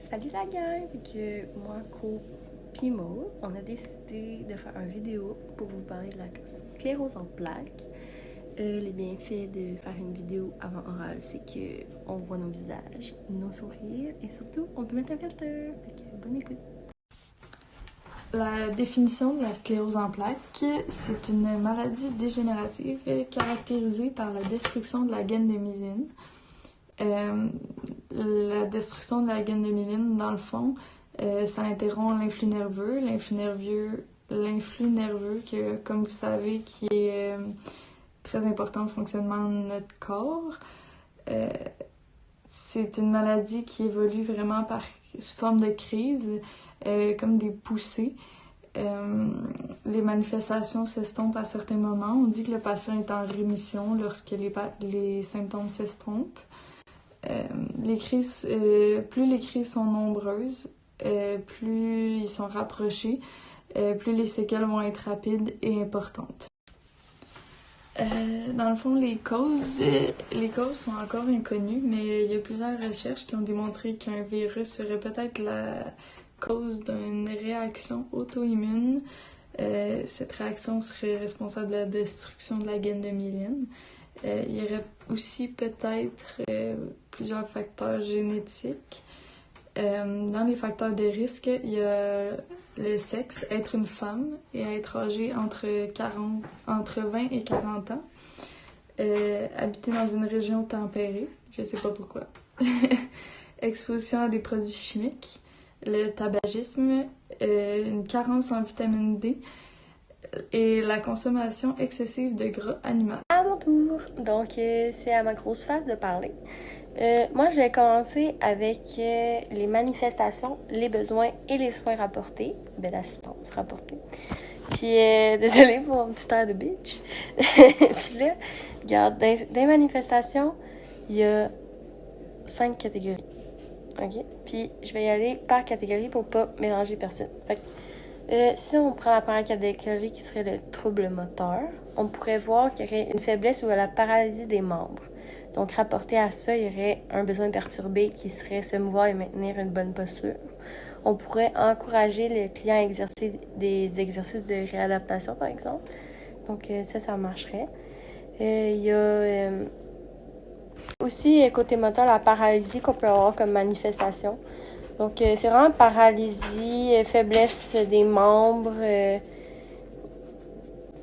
Salut la gang! Fait que moi, Co, pis Maud, on a décidé de faire une vidéo pour vous parler de la sclérose en plaques. Les bienfaits de faire une vidéo avant orale, c'est que on voit nos visages, nos sourires et surtout, on peut mettre un filtre. Fait que bonne écoute! La définition de la sclérose en plaques, c'est une maladie dégénérative caractérisée par la destruction de la gaine de myéline. La destruction de la gaine de myéline, dans le fond, ça interrompt l'influx nerveux. L'influx nerveux que, comme vous savez, qui est très important au fonctionnement de notre corps. C'est une maladie qui évolue vraiment sous forme de crise, comme des poussées. Les manifestations s'estompent à certains moments. On dit que le patient est en rémission lorsque les symptômes s'estompent. Plus les crises sont nombreuses, plus ils sont rapprochés, plus les séquelles vont être rapides et importantes. Dans le fond, les causes sont encore inconnues, mais il y a plusieurs recherches qui ont démontré qu'un virus serait peut-être la cause d'une réaction auto-immune. Cette réaction serait responsable de la destruction de la gaine de myéline. Il y aurait aussi peut-être plusieurs facteurs génétiques. Dans les facteurs de risque, il y a le sexe, être une femme et être âgée entre 20 et 40 ans. Habiter dans une région tempérée, je sais pas pourquoi. Exposition à des produits chimiques, le tabagisme, une carence en vitamine D et la consommation excessive de gras animal. À mon tour! Donc, c'est à ma grosse phase de parler. Moi, je vais commencer avec les manifestations, les besoins et les soins rapportés. Ben, l'assistance rapportée. Puis, désolée pour mon petit air de bitch. Puis là, regarde, dans les manifestations, il y a 5 catégories. OK? Puis, je vais y aller par catégorie pour pas mélanger personne. Fait que, si on prend la première catégorie qui serait le trouble moteur, on pourrait voir qu'il y aurait une faiblesse ou la paralysie des membres. Donc, rapporté à ça, il y aurait un besoin perturbé qui serait se mouvoir et maintenir une bonne posture. On pourrait encourager le client à exercer des exercices de réadaptation, par exemple. Donc, ça marcherait. Il y a aussi, côté moteur, la paralysie qu'on peut avoir comme manifestation. Donc, c'est vraiment paralysie, faiblesse des membres,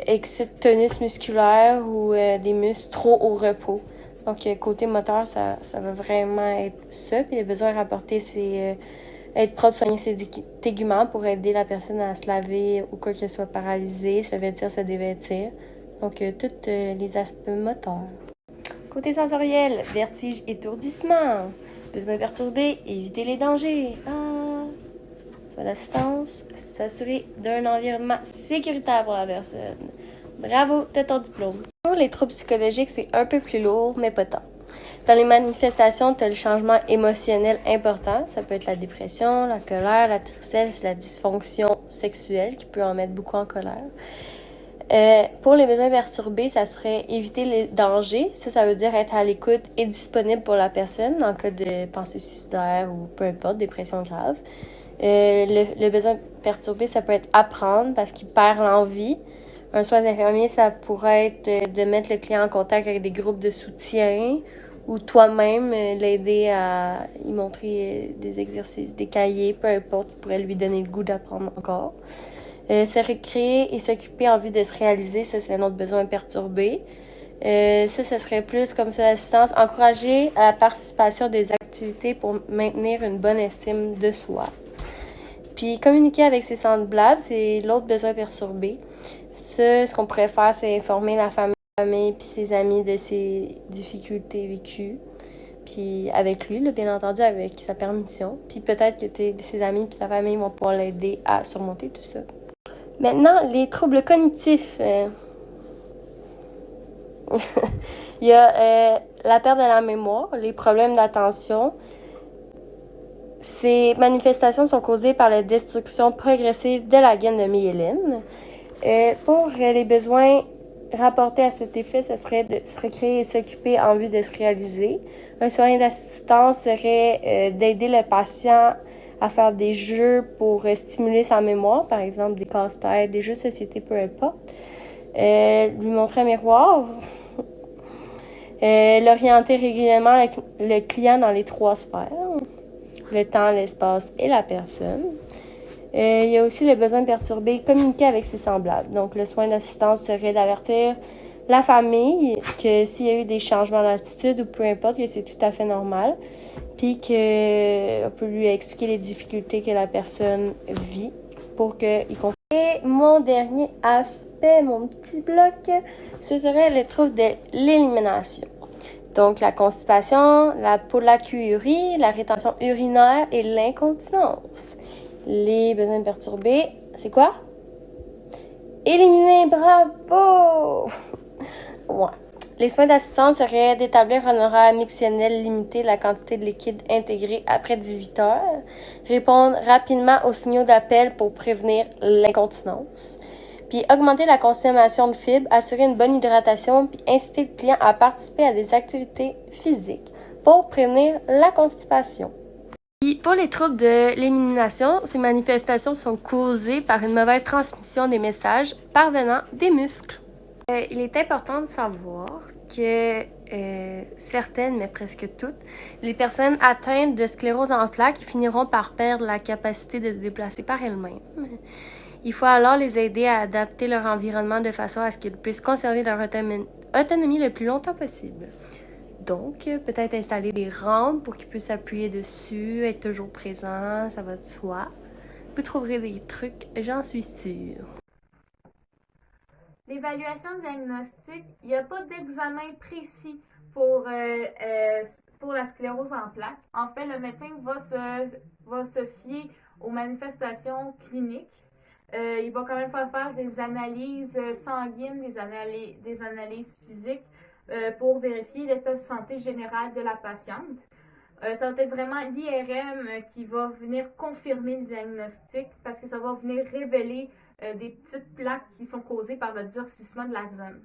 excès de tonus musculaire ou des muscles trop au repos. Donc, côté moteur, ça va vraiment être ça. Puis, le besoin rapporté, c'est être propre, soigner ses téguments pour aider la personne à se laver ou quoi qu'elle soit paralysée, se vêtir, se dévêtir. Donc, tous les aspects moteurs. Côté sensoriel, vertige, étourdissement. Besoin perturbé, éviter les dangers. Soit l'assistance, s'assurer d'un environnement sécuritaire pour la personne. Bravo, t'as ton diplôme. Pour les troubles psychologiques, c'est un peu plus lourd, mais pas tant. Dans les manifestations, tu as le changement émotionnel important. Ça peut être la dépression, la colère, la tristesse, la dysfonction sexuelle qui peut en mettre beaucoup en colère. Pour les besoins perturbés, ça serait éviter les dangers. Ça veut dire être à l'écoute et disponible pour la personne en cas de pensée suicidaire ou peu importe, dépression grave. Le besoin perturbé, ça peut être apprendre parce qu'il perd l'envie. Un soin infirmier, ça pourrait être de mettre le client en contact avec des groupes de soutien ou toi-même l'aider à y montrer des exercices, des cahiers, peu importe, qui pourrait lui donner le goût d'apprendre encore. Se récréer et s'occuper en vue de se réaliser, ça c'est un autre besoin perturbé. Ça serait plus comme ça l'assistance, encourager à la participation des activités pour maintenir une bonne estime de soi. Puis communiquer avec ses semblables, c'est l'autre besoin perturbé. Ça, ce qu'on pourrait faire, c'est informer la famille puis ses amis de ses difficultés vécues. Puis avec lui, là, bien entendu, avec sa permission. Puis peut-être que ses amis puis sa famille vont pouvoir l'aider à surmonter tout ça. Maintenant, les troubles cognitifs. Il y a la perte de la mémoire, les problèmes d'attention. Ces manifestations sont causées par la destruction progressive de la gaine de myéline. Pour les besoins rapporté à cet effet, ce serait de se recréer et s'occuper en vue de se réaliser. Un soin d'assistance serait d'aider le patient à faire des jeux pour stimuler sa mémoire, par exemple des casse-têtes, des jeux de société, peu importe. Lui montrer un miroir. L'orienter régulièrement le client dans les 3 sphères, le temps, l'espace et la personne. Il y a aussi le besoin de perturber, communiquer avec ses semblables. Donc, le soin d'assistance serait d'avertir la famille que s'il y a eu des changements d'attitude ou peu importe, que c'est tout à fait normal. Puis qu'on peut lui expliquer les difficultés que la personne vit pour qu'il comprenne. Et mon dernier aspect, mon petit bloc, ce serait le trouble de l'élimination. Donc, la constipation, la pollakiurie, la rétention urinaire et l'incontinence. Les besoins perturbés, c'est quoi? Éliminer, bravo! Ouais. Les soins d'assistance seraient d'établir un horaire mictionnel limité la quantité de liquide intégré après 18 heures, répondre rapidement aux signaux d'appel pour prévenir l'incontinence, puis augmenter la consommation de fibres, assurer une bonne hydratation, puis inciter le client à participer à des activités physiques pour prévenir la constipation. Puis pour les troubles de l'élimination, ces manifestations sont causées par une mauvaise transmission des messages parvenant des muscles. Il est important de savoir que certaines, mais presque toutes, les personnes atteintes de sclérose en plaques finiront par perdre la capacité de se déplacer par elles-mêmes. Il faut alors les aider à adapter leur environnement de façon à ce qu'ils puissent conserver leur autonomie le plus longtemps possible. Donc, peut-être installer des rampes pour qu'ils puissent s'appuyer dessus, être toujours présents, ça va de soi. Vous trouverez des trucs, j'en suis sûre. L'évaluation diagnostique, il n'y a pas d'examen précis pour la sclérose en plaques. En fait, le médecin va se fier aux manifestations cliniques. Il va quand même faire des analyses sanguines, des analyses physiques pour vérifier l'état de santé général de la patiente. Ça va être vraiment l'IRM qui va venir confirmer le diagnostic parce que ça va venir révéler des petites plaques qui sont causées par le durcissement de l'axone.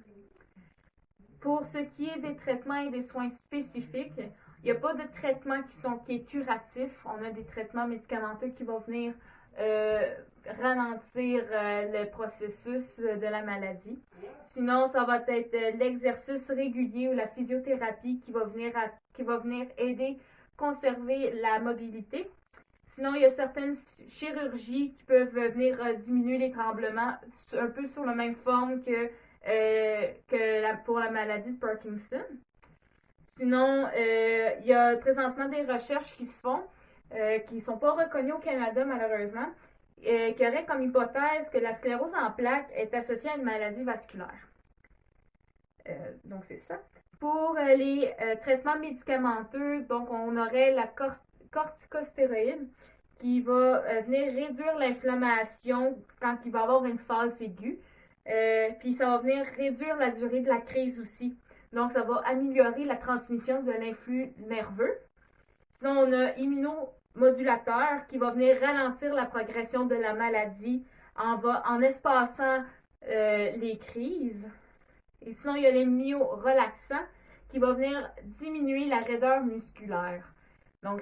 Pour ce qui est des traitements et des soins spécifiques, il n'y a pas de traitement qui est curatif. On a des traitements médicamenteux qui vont venir ralentir le processus de la maladie. Sinon, ça va être l'exercice régulier ou la physiothérapie qui va venir aider à conserver la mobilité. Sinon, il y a certaines chirurgies qui peuvent venir diminuer les tremblements, un peu sur la même forme que pour la maladie de Parkinson. Sinon, il y a présentement des recherches qui se font, qui ne sont pas reconnues au Canada malheureusement, qui auraient comme hypothèse que la sclérose en plaques est associée à une maladie vasculaire. Donc, c'est ça. Pour les traitements médicamenteux, donc on aurait la corticostéroïde qui va venir réduire l'inflammation quand il va y avoir une phase aiguë. Puis ça va venir réduire la durée de la crise aussi. Donc, ça va améliorer la transmission de l'influx nerveux. Sinon, on a immunomodulateur qui va venir ralentir la progression de la maladie en espaçant les crises. Et sinon, il y a les myorelaxants qui va venir diminuer la raideur musculaire. Donc,